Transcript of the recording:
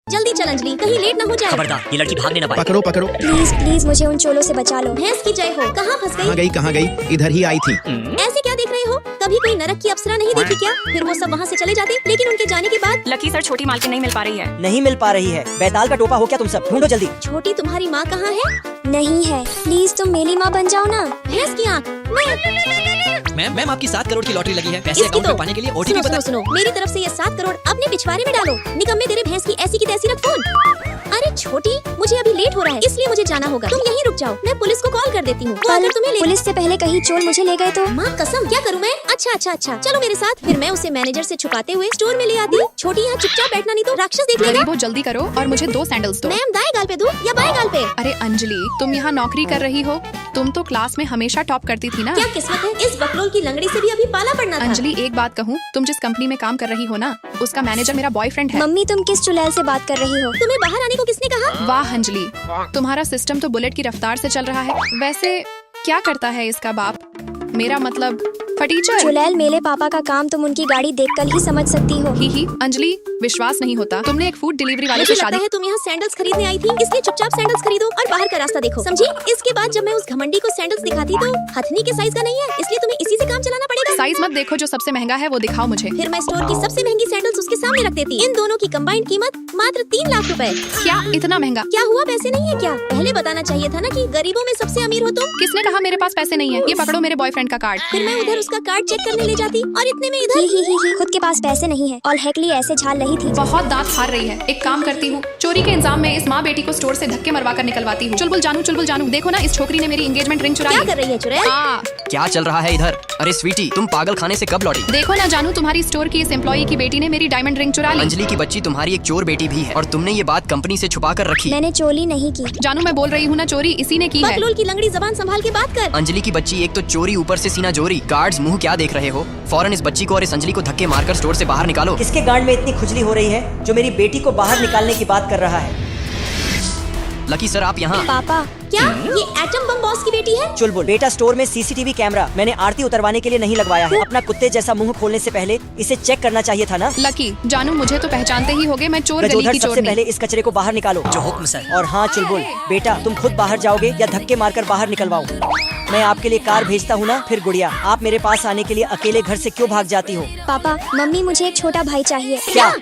जल्दी चल अंजलि, कहीं लेट न हो जाए। खबरदार, ये लड़की भागने न पाए। पकड़ो पकड़ो। प्लीज प्लीज मुझे उन चोलों से बचा लो। भैंस की जय हो, कहाँ फंस गई? कहाँ गई? इधर ही आई थी। ऐसे क्या देख रहे हो? कभी कोई नरक की अप्सरा नहीं देखी क्या? फिर वो सब वहाँ से चले जाते, लेकिन उनके जाने के बाद लकी सर, छोटी मालकिन नहीं मिल पा रही है। नहीं मिल पा रही है। बैताल का टोपा हो क्या तुम सब? ढूंढो जल्दी। छोटी तुम्हारी माँ कहाँ है? नहीं है, प्लीज तुम मेरी माँ बन जाओ ना। भैंस की आँख। मैम आपकी 7 करोड़ की लॉटरी लगी है। पैसे इसकी अकाउंट तो में पाने के लिए सुनो, ओटीपी सुनो बता। सुनो, मेरी तरफ से ये 7 करोड़ अपने पिछवाड़े में डालो। निकम्मे तेरे भैंस की ऐसी की तैसी रख फोन। अरे छोटी, मुझे अभी लेट हो रहा है, इसलिए मुझे जाना होगा। तुम यहीं रुक जाओ, मैं पुलिस को कॉल कर देती हूँ। वो अगर तुम्हें ले पुलिस से पहले कहीं चोर मुझे ले गए तो? माँ कसम, क्या करूँ मैं? अच्छा, चलो मेरे साथ। फिर मैं उसे मैनेजर से छुपाते हुए स्टोर में ले आती। छोटी, यहाँ चुपचाप बैठना, नहीं तो राक्षस देख लेगा। गरीबो, जल्दी करो और मुझे 2 सैंडल्स दो। मैम, दाएं गाल पे दूं या बाएं गाल पे? अरे अंजलि, तुम यहाँ नौकरी कर रही हो? तुम तो क्लास में हमेशा टॉप करती थी ना। क्या किस्मत है, इस बकलोल की लंगड़ी से भी अभी पाला पड़ना था। अंजलि, एक बात कहूँ, तुम जिस कंपनी में काम कर रही हो ना, उसका मैनेजर मेरा बॉयफ्रेंड है। मम्मी तुम किस चुड़ैल से बात कर रही हो? तुम्हें बाहर आने को किसने कहा? वाह अंजलि, तुम्हारा सिस्टम तो बुलेट की रफ्तार से चल रहा है। वैसे क्या करता है इसका बाप? मेरा मतलब फटीचर। चुड़ैल, मेरे पापा का काम तुम उनकी गाड़ी देखकर ही समझ सकती हो। ही अंजलि, विश्वास नहीं होता। तुमने एक फूड डिलीवरी वाले मुझे से लगता शादी। है तुम यहाँ सैंडल्स खरीदने आई थी, इसलिए चुपचाप सैंडल्स खरीदो और बाहर का रास्ता देखो, समझी? इसके बाद जब मैं उस घमंडी को सैंडल्स दिखाती तो हथनी के साइज का नहीं है, इसलिए तुम्हें इसी से काम चलाना पड़ेगा। साइज मत देखो, जो सबसे महंगा है वो दिखाओ मुझे। फिर मैं स्टोर की सबसे महंगी सैंडल्स उसके सामने रख देती। इन दोनों की कंबाइंड कीमत मात्र 3 लाख रुपए। क्या इतना महंगा? क्या हुआ, पैसे नहीं है क्या? पहले बताना चाहिए था ना कि गरीबों में सबसे अमीर हो तुम। किसने कहा मेरे पास पैसे नहीं है? ये पकड़ो मेरे बॉयफ्रेंड का कार्ड। फिर मैं उधर उसका कार्ड चेक करने ले जाती और इतने में इधर। ही खुद के पास पैसे नहीं है और हैकली ऐसे झाल रही थी। बहुत दांत फाड़ रही है। एक काम करती हूँ, चोरी के इंजाम में इस माँ बेटी को स्टोर से धक्के मरवा कर निकलवाती हूँ। चुलबुल जानू, देखो ना, इस छोकरी ने मेरी एंगेजमेंट रिंग चुरा क्या ली। कर रही है चुड़ैल? क्या चल रहा है इधर? अरे स्वीटी, तुम पागल खाने से कब लौटी? देखो ना जानू, तुम्हारी स्टोर की इस एम्प्लॉई की बेटी ने मेरी डायमंड रिंग चुरा ली। अंजलि की बच्ची तुम्हारी एक चोर बेटी भी है और तुमने ये बात कंपनी से छुपा कर रखी। मैंने चोरी नहीं की। जानू, मैं बोल रही हूँ ना, चोरी इसी ने की है। बकलोल की लंगड़ी, जबान संभाल के बात कर। अंजलि की बच्ची, एक तो चोरी ऊपर से सीना जोरी। गार्ड्स, मुंह क्या देख रहे हो? फौरन इस बच्ची को और इस अंजलि को धक्के मारकर स्टोर से बाहर निकालो। किसके गांड में इतनी खुजली हो रही है जो मेरी बेटी को बाहर निकालने की बात कर रहा है? लकी सर, आप यहाँ। पापा, क्या ये एटम बम बॉस की बेटी है? चुलबुल बेटा, स्टोर में सीसीटीवी कैमरा मैंने आरती उतरवाने के लिए नहीं लगवाया है। अपना कुत्ते जैसा मुंह खोलने से पहले इसे चेक करना चाहिए था ना। लकी, जानू, मुझे तो पहचानते ही होगे, मैं चोर गली गजोधर, की सबसे चोरनी। पहले इस कचरे को बाहर निकालो। जो हुक्म सर। और हाँ चुलबुल बेटा, तुम खुद बाहर जाओगे या धक्के मारकर बाहर निकलवाऊं? मैं आपके लिए कार भेजता हूँ ना। फिर गुड़िया, आप मेरे पास आने के लिए अकेले घर से क्यों भाग जाती हो? पापा, मम्मी मुझे एक छोटा भाई चाहिए। क्या?